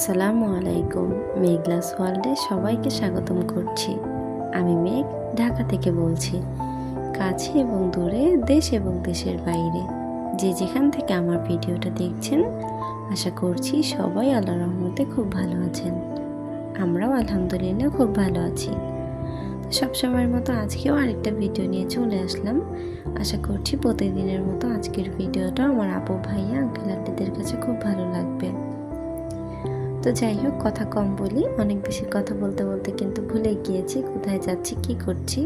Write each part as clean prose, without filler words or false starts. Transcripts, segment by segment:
আসসালামু আলাইকুম। মেঘলাস ওয়ার্ল্ডে সবাইকে স্বাগতম করছি। আমি মেঘ, ঢাকা থেকে বলছি। কাছে এবং দূরে, দেশ এবং দেশের বাইরে যে যেখান থেকে আমার ভিডিওটা দেখছেন, আশা করছি সবাই আল্লাহর রহমতে খুব ভালো আছেন। আমরাও আলহামদুলিল্লাহ খুব ভালো আছি। সবসময়ের মতো আজকেও আরেকটা ভিডিও নিয়ে চলে আসলাম। আশা করছি প্রতিদিনের মতো আজকের ভিডিওটা আমার আপু ভাইয়া আঙ্কেল আন্টিদের কাছে খুব ভালো লাগবে। তো যাই হোক, কথা কম বলি, অনেক বেশি কথা বলতে বলতে কিন্তু ভুলে গিয়েছি কোথায় যাচ্ছি, কি করছি।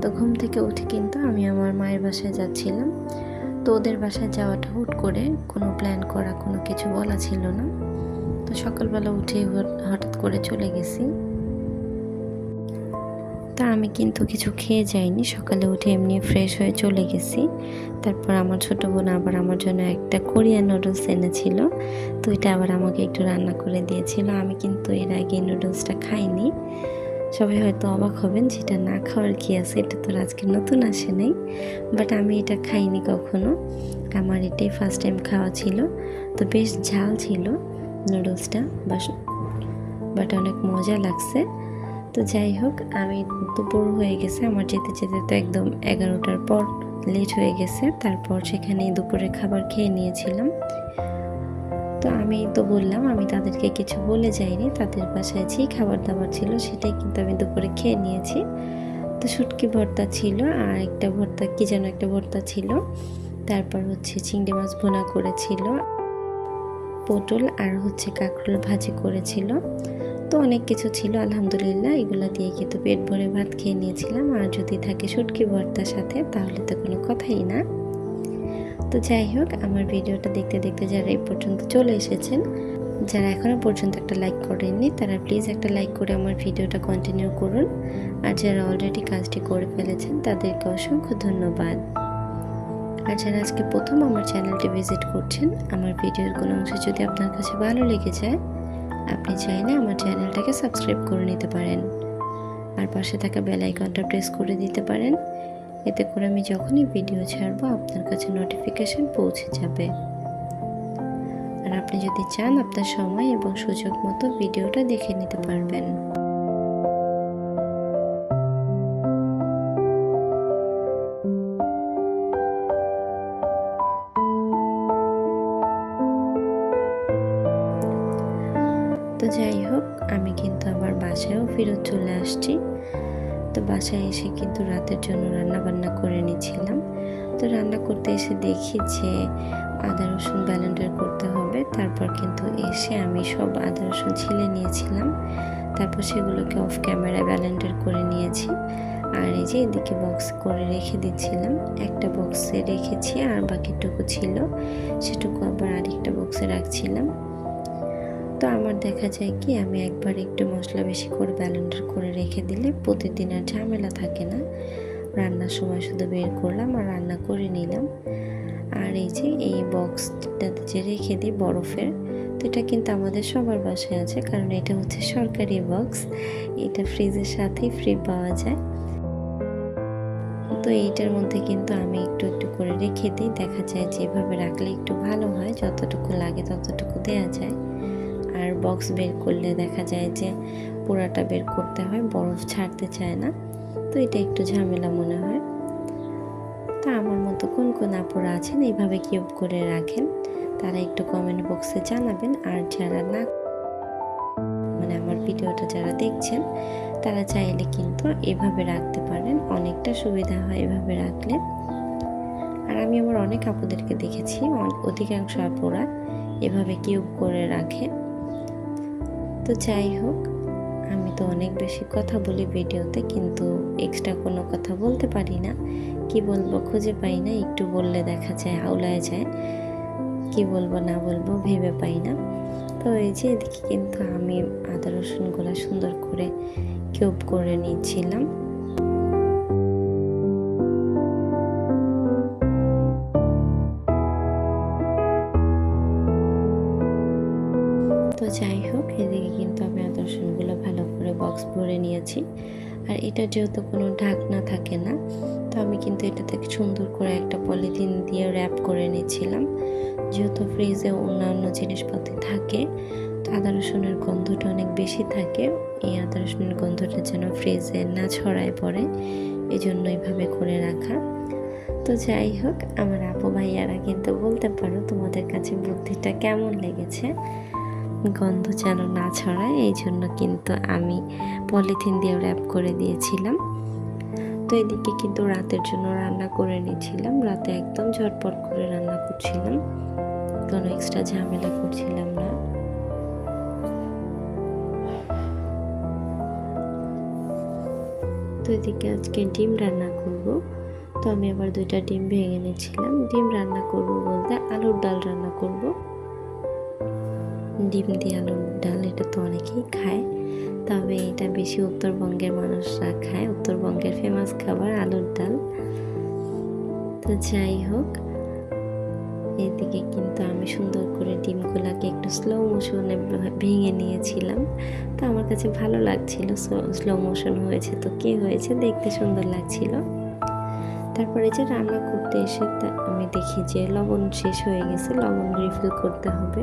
তো ঘুম থেকে উঠে কিন্তু আমি আমার মায়ের বাসায় যাচ্ছিলাম। তো ওদের বাসায় যাওয়াটা হুট করে, কোনো প্ল্যান করা, কোনো কিছু বলা ছিল না। তো সকালবেলা উঠে হঠাৎ করে চলে গেছি। তা আমি কিন্তু কিছু খেয়ে যাইনি, সকালে উঠে এমনি ফ্রেশ হয়ে চলে গেছি। তারপর আমার ছোটো বোন আবার আমার জন্য একটা কোরিয়ান নুডলস এনেছিল। তো এটা আবার আমাকে একটু রান্না করে দিয়েছিল। আমি কিন্তু এর আগে নুডলসটা খাইনি। সবাই হয়তো অবাক হবেন, যেটা না খাওয়ার কি আছে, এটা তো আজকে নতুন আসে নাই। বাট আমি এটা খাইনি কখনো, আমার এটাই ফার্স্ট টাইম খাওয়া ছিল। তো বেশ ঝাল ছিল নুডলসটা, বাট অনেক মজা লাগছে। তো যাই হোক, আমি দুপুর হয়ে গেছে আমার যেতে যেতে, তো একদম 11টার পর লেট হয়ে গেছে। তারপর সেখানে দুপুরে খাবার খেয়ে নিয়েছিলাম। তো আমি তো বললাম আমি তাদেরকে কিছু বলে যাইনি, তাদের বাসায় যে খাবার দাবার ছিল সেটাই কিন্তু আমি দুপুরে খেয়ে নিয়েছি। তো শুটকি ভর্তা ছিল, আর একটা ভর্তা, কি যেন একটা ভর্তা ছিল। তারপর হচ্ছে চিংড়ি মাছ ভুনা করেছিল, পটল আর হচ্ছে কাঁকরোল ভাজি করেছিল। তো অনেক কিছু ছিল, আলহামদুলিল্লাহ। এগুলো দিয়ে কিন্তু পেট ভরে ভাত খেয়ে নিয়েছিলাম। আর যদি থাকে শুটকি ভর্তার সাথে, তাহলে তো কোনো কথাই না। তো যাই হোক, আমার ভিডিওটা দেখতে দেখতে যারা এই পর্যন্ত চলে এসেছেন, যারা এখনও পর্যন্ত একটা লাইক করেননি, তারা প্লিজ একটা লাইক করে আমার ভিডিওটা কন্টিনিউ করুন। আর যারা অলরেডি কাজটি করে ফেলেছেন, তাদেরকে অসংখ্য ধন্যবাদ। আর যারা আজকে প্রথম আমার চ্যানেলটি ভিজিট করছেন, আমার ভিডিওর কোনো অংশ যদি আপনার কাছে ভালো লেগে যায়, আপনি চাইলে আমার চ্যানেলটাকে সাবস্ক্রাইব করে নিতে পারেন। আর পাশে থাকা বেল আইকনটা প্রেস করে দিতে পারেন। এতে করে আমি যখনই ভিডিও ছাড়বো, আপনার কাছে নোটিফিকেশন পৌঁছে যাবে। আর আপনি যদি চান, আপনার সময় এবং সুযোগ মতো ভিডিওটা দেখে নিতে পারবেন। তো যাই হোক, আমি কিন্তু আবার বাসায়ও ফেরত চলে আসছি। তো বাসায় এসে কিন্তু রাতের জন্য রান্না বান্না করে নিয়েছিলাম। তো রান্না করতে এসে দেখি যে আদা রসুন ব্লেন্ডার করতে হবে। তারপর কিন্তু এসে আমি সব আদা রসুন ছিলে নিয়েছিলাম। তারপর সেগুলোকে অফ ক্যামেরায় ব্লেন্ডার করে নিয়েছি। আর এই যে এদিকে বক্স করে রেখে দিচ্ছিলাম। একটা বক্সে রেখেছি, আর বাকিটুকু ছিল সেটুকু আবার আরেকটা বক্সে রাখছিলাম। তো আমার দেখা যায় কি, আমি একবার একটু মশলা বেশি করে ব্লেন্ডার করে রেখে দিলে প্রতিদিন আর ঝামেলা থাকে না। রান্নার সময় শুধু বের করলাম আর রান্না করে নিলাম। আর এই যে এই বক্সটাতে যে রেখে দিই বরফের, তো এটা কিন্তু আমাদের সবার বাসায় আছে, কারণ এটা হচ্ছে সরকারি বক্স। এটা ফ্রিজের সাথেই ফ্রি পাওয়া যায়। তো এইটার মধ্যে কিন্তু আমি একটু একটু করে রেখে দিই। দেখা যায় যেভাবে রাখলে একটু ভালো হয়, যতটুকু লাগে ততটুকু দেয়া যায়। আর বক্স বের করলে দেখা যায় যে পুরাটা বের করতে হয়, বরফ ছাড়তে চায় না। তো এটা একটু ঝামেলা মনে হয়। তা আমার মতো কোন কোন আপুরা আছেন এইভাবে কিউব করে রাখেন, তারা একটু কমেন্ট বক্সে জানাবেন। আর যারা না, মানে আমার ভিডিওটা যারা দেখছেন, তারা চাইলে কিন্তু এভাবে রাখতে পারেন, অনেকটা সুবিধা হয় এভাবে রাখলে। আর আমি আমার অনেক আপুদেরকে দেখেছি, অধিকাংশ আপুরা এভাবে কিউব করে রাখে। তো যাই হোক, আমি তো অনেক বেশি কথা বলি ভিডিওতে, কিন্তু এক্সট্রা কোনো কথা বলতে পারি না। কি বলবো খুঁজে পাই না, একটু বললে দেখা যায় হাওলায় যায়, কি বলবো না বলবো ভেবে পাই না। তো এই যে এদিকে কিন্তু আমি আদা রসুনগুলো সুন্দর করে কিউব করে নিচ্ছিলাম। তো যাই হোক, এদিকে কিন্তু আমি আদা রসুনগুলো ভালো করে বক্স ভরে নিয়েছি। আর এটা যেহেতু কোনো ঢাকনা থাকে না, তো আমি কিন্তু এটাতে সুন্দর করে একটা পলিথিন দিয়ে র্যাপ করে নিয়েছিলাম। যেহেতু ফ্রিজে অন্যান্য জিনিসপাতি থাকে, তো আদা রসুনের গন্ধটা অনেক বেশি থাকে। এই আদা রসুনের গন্ধটা যেন ফ্রিজে না ছড়ায় পড়ে, এই জন্য এইভাবে করে রাখা। তো যাই হোক, আমার আপু ভাইয়ারা কিন্তু বলতে পারো তোমাদের কাছে বুদ্ধিটা কেমন লেগেছে। গন্ধ যেন না ছড়ায় এই জন্য কিন্তু আমি পলিথিন দিয়ে র্যাপ করে দিয়েছিলাম। তো এদিকে কিন্তু রাতের জন্য রান্না করে নিয়েছিলাম। রাতে একদম ঝটপট করে রান্না করছিলাম, কোনো এক্সট্রা ঝামেলা করছিলাম না। তো এদিকে আজকে ডিম রান্না করব। তো আমি আবার 2টা ডিম ভেঙে নিয়েছিলাম। ডিম রান্না করব বলতে আলুর ডাল রান্না করব। ডিম দিয়ে আলুর ডাল এটা তো অনেকেই খায়, তবে এটা বেশি উত্তরবঙ্গের মানুষরা খায়। উত্তরবঙ্গের ফেমাস খাবার আলুর ডাল। তো যাই হোক, এদিকে কিন্তু আমি সুন্দর করে ডিমগুলাকে একটু স্লো মোশনে ভেঙে নিয়েছিলাম। তো আমার কাছে ভালো লাগছিল, স্লো মোশন হয়েছে তো কি হয়েছে, দেখতে সুন্দর লাগছিল। তারপরে যে রান্না করতে এসে আমি দেখি যে লবণ শেষ হয়ে গেছে, লবণ রিফিল করতে হবে।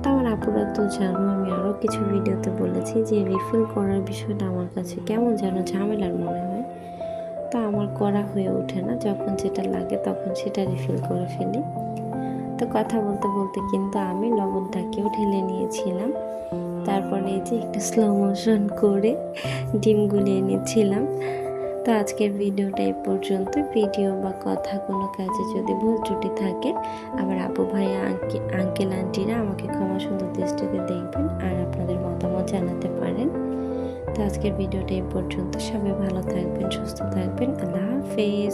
তো আমার আপুরা তো জানো, আমি আরও কিছু ভিডিওতে বলেছি যে রিফিল করার বিষয়টা আমার কাছে কেমন যেন ঝামেলার মনে হয়। তো আমার করা হয়ে ওঠে না, যখন যেটা লাগে তখন সেটা রিফিল করে ফেলি। তো কথা বলতে বলতে কিন্তু আমি লবণটাকেও ঢেলে নিয়েছিলাম। তারপরে এই যে একটু স্লো মোশন করে ডিম গুলিয়ে নিচ্ছিলাম। তো আজকের ভিডিওটা এই পর্যন্ত। ভিডিও বা কথা কোনো কাজে যদি ভুল ত্রুটি থাকে, আমার আপু ভাইয়া আঙ্কেল আন্টিরা আমাকে ক্ষমা সুন্দর দৃষ্টিতে দেখবেন আর আপনাদের মতামত জানাতে পারেন। তো আজকের ভিডিওটা এই পর্যন্ত। সবাই ভালো থাকবেন, সুস্থ থাকবেন। আল্লাহ হাফেজ।